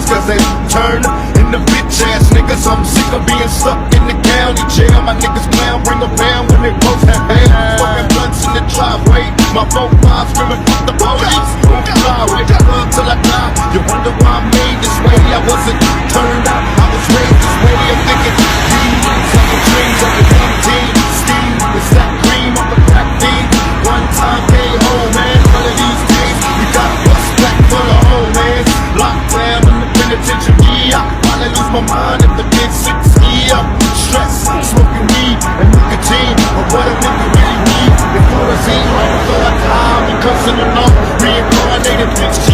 niggas cause they turn into bitch ass niggas. I'm sick of being stuck in the county jail. My niggas clown, bring a pound when they post that band. Smoking blunts in the driveway. My 4-5 screaming fuck the police. Won't fly with the club till I die. You wonder why I made this way. I wasn't turned out, I was raised this way. I'm thinking dreams, like dreams of a young teen. Steam, it's that cream of a black bean. One time pay home, man. One of these days we got a bus back full of home, man. Locked down in the penitentiary. I probably lose my mind if the big 6 up. Stress, smoking weed and nicotine. But what a nigga really need before I see right before I die. Because of the law, reincarnated bitch.